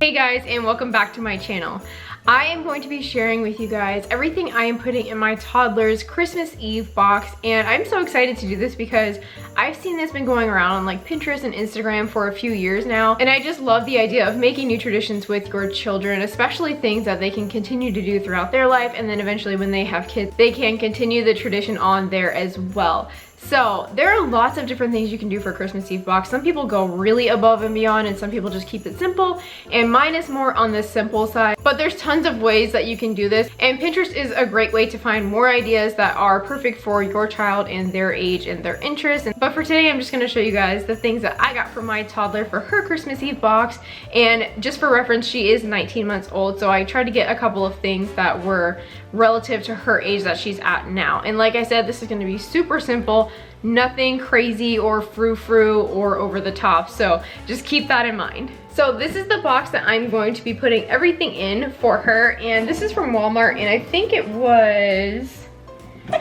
Hey guys, and welcome back to my channel. I am going to be sharing with you guys everything I am putting in my toddler's Christmas Eve box, and I'm so excited to do this because I've seen this been going around on like Pinterest and Instagram for a few years now, and I just love the idea of making new traditions with your children, especially things that they can continue to do throughout their life, and then eventually when they have kids, they can continue the tradition on there as well. So there are lots of different things you can do for Christmas Eve box. Some people go really above and beyond, and some people just keep it simple, and mine is more on the simple side, but there's tons of ways that you can do this, and Pinterest is a great way to find more ideas that are perfect for your child and their age and their interests. But for today, I'm just going to show you guys the things that I got for my toddler for her Christmas Eve box. And just for reference, she is 19 months old, so I tried to get a couple of things that were relative to her age that she's at now. And like I said, this is going to be super simple, nothing crazy or frou-frou or over the top, so just keep that in mind. So this is the box that I'm going to be putting everything in for her, and this is from Walmart, and I think it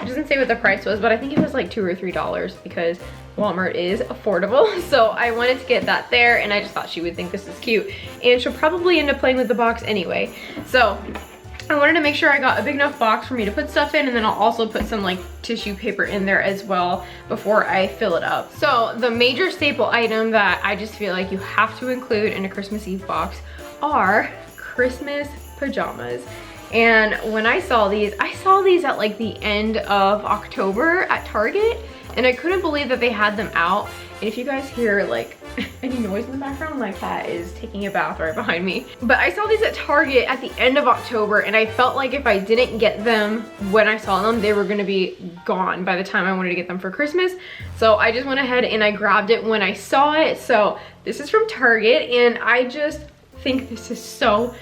doesn't say what the price was, but I think it was like $2 or $3 because Walmart is affordable. So I wanted to get that there, and I just thought she would think this is cute, and she'll probably end up playing with the box anyway. So I wanted to make sure I got a big enough box for me to put stuff in, and then I'll also put some like tissue paper in there as well before I fill it up. So the major staple item that I just feel like you have to include in a Christmas Eve box are Christmas pajamas. And when I saw these at like the end of October at Target, and I couldn't believe that they had them out. And if you guys hear like any noise in the background, my cat is taking a bath right behind me. But I saw these at Target at the end of October, and I felt like if I didn't get them when I saw them, they were gonna be gone by the time I wanted to get them for Christmas. So I just went ahead and I grabbed it when I saw it. So this is from Target, and I just think this is so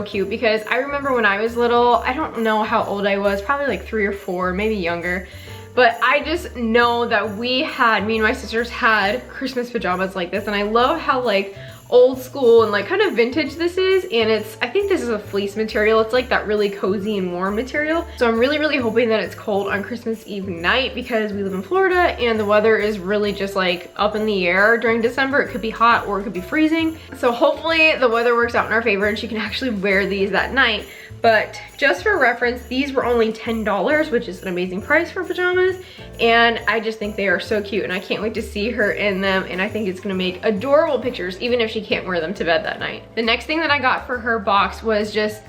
cute because I remember when I was little, I don't know how old I was, probably like 3 or 4, maybe younger. But I just know that me and my sisters had Christmas pajamas like this, and I love how like old school and like kind of vintage this is, and I think this is a fleece material. It's like that really cozy and warm material. So I'm really hoping that it's cold on Christmas Eve night because we live in Florida and the weather is really just like up in the air during December. It could be hot or it could be freezing. So hopefully the weather works out in our favor and she can actually wear these that night. But just for reference, these were only $10, which is an amazing price for pajamas. And I just think they are so cute, and I can't wait to see her in them. And I think it's gonna make adorable pictures, even if she can't wear them to bed that night. The next thing that I got for her box was just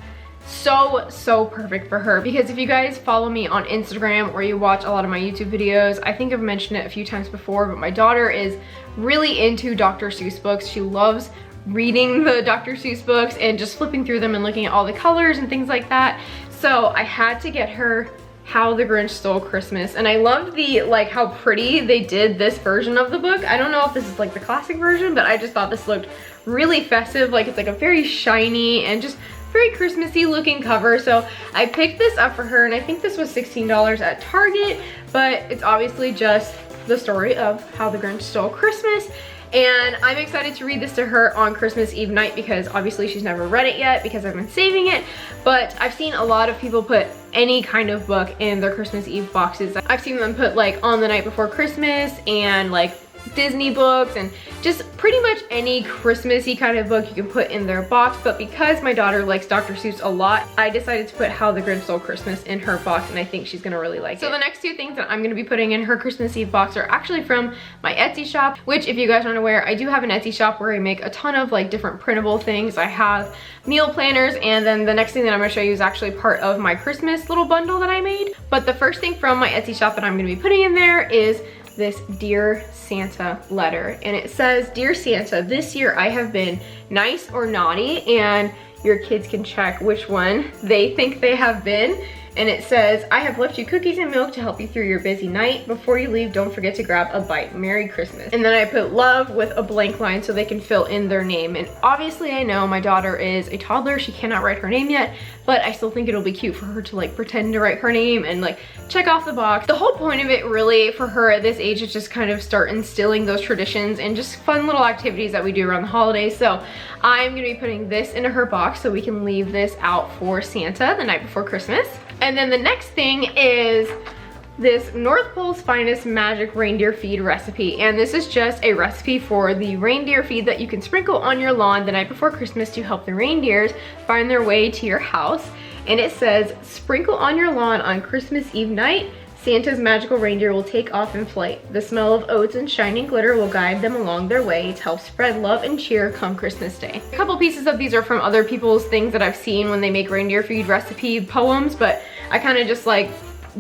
so perfect for her, because if you guys follow me on Instagram or you watch a lot of my YouTube videos, I think I've mentioned it a few times before, but my daughter is really into Dr. Seuss books. She loves reading the Dr. Seuss books and just flipping through them and looking at all the colors and things like that. So I had to get her How the Grinch Stole Christmas, and I love the like how pretty they did this version of the book. I don't know if this is like the classic version, but I just thought this looked really festive. Like it's like a very shiny and just very Christmassy looking cover. So I picked this up for her, and I think this was $16 at Target, but it's obviously just the story of how the Grinch stole Christmas. And I'm excited to read this to her on Christmas Eve night because obviously she's never read it yet because I've been saving it. But I've seen a lot of people put any kind of book in their Christmas Eve boxes. I've seen them put like On the Night Before Christmas and like Disney books and just pretty much any Christmassy kind of book you can put in their box. But because my daughter likes Dr. Seuss a lot, I decided to put How the Grinch Stole Christmas in her box, and I think she's gonna really like it. So the next two things that I'm gonna be putting in her Christmas Eve box are actually from my Etsy shop, which if you guys aren't aware, I do have an Etsy shop where I make a ton of like different printable things. I have meal planners, and then the next thing that I'm gonna show you is actually part of my Christmas little bundle that I made. But the first thing from my Etsy shop that I'm gonna be putting in there is this Dear Santa letter, and it says, "Dear Santa, this year I have been nice or naughty," and your kids can check which one they think they have been. And it says, "I have left you cookies and milk to help you through your busy night. Before you leave, don't forget to grab a bite. Merry Christmas." And then I put love with a blank line so they can fill in their name. And obviously I know my daughter is a toddler, she cannot write her name yet, but I still think it'll be cute for her to like pretend to write her name and like check off the box. The whole point of it really for her at this age is just kind of start instilling those traditions and just fun little activities that we do around the holidays. So I'm gonna be putting this into her box so we can leave this out for Santa the night before Christmas. And then the next thing is this North Pole's Finest Magic Reindeer Feed recipe, and this is just a recipe for the reindeer feed that you can sprinkle on your lawn the night before Christmas to help the reindeers find their way to your house. And it says, sprinkle on your lawn on Christmas Eve night. Santa's magical reindeer will take off in flight. The smell of oats and shining glitter will guide them along their way to help spread love and cheer come Christmas Day. A couple pieces of these are from other people's things that I've seen when they make reindeer feed recipe poems, but I kind of just like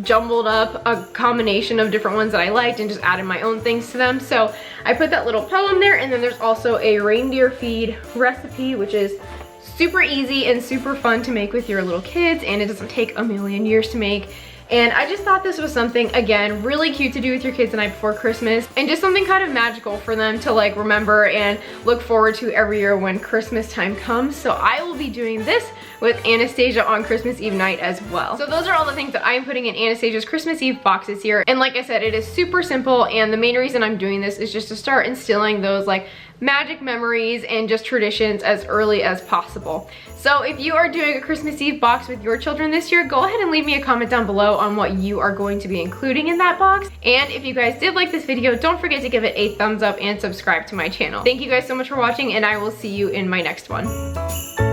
jumbled up a combination of different ones that I liked and just added my own things to them. So I put that little poem there, and then there's also a reindeer feed recipe, which is super easy and super fun to make with your little kids, and it doesn't take a million years to make. And I just thought this was something, again, really cute to do with your kids the night before Christmas, and just something kind of magical for them to like remember and look forward to every year when Christmas time comes. So I will be doing this with Anastasia on Christmas Eve night as well. So those are all the things that I'm putting in Anastasia's Christmas Eve boxes here. And like I said, it is super simple, and the main reason I'm doing this is just to start instilling those like magic memories and just traditions as early as possible. So if you are doing a Christmas Eve box with your children this year, go ahead and leave me a comment down below on what you are going to be including in that box. And if you guys did like this video, don't forget to give it a thumbs up and subscribe to my channel. Thank you guys so much for watching, and I will see you in my next one.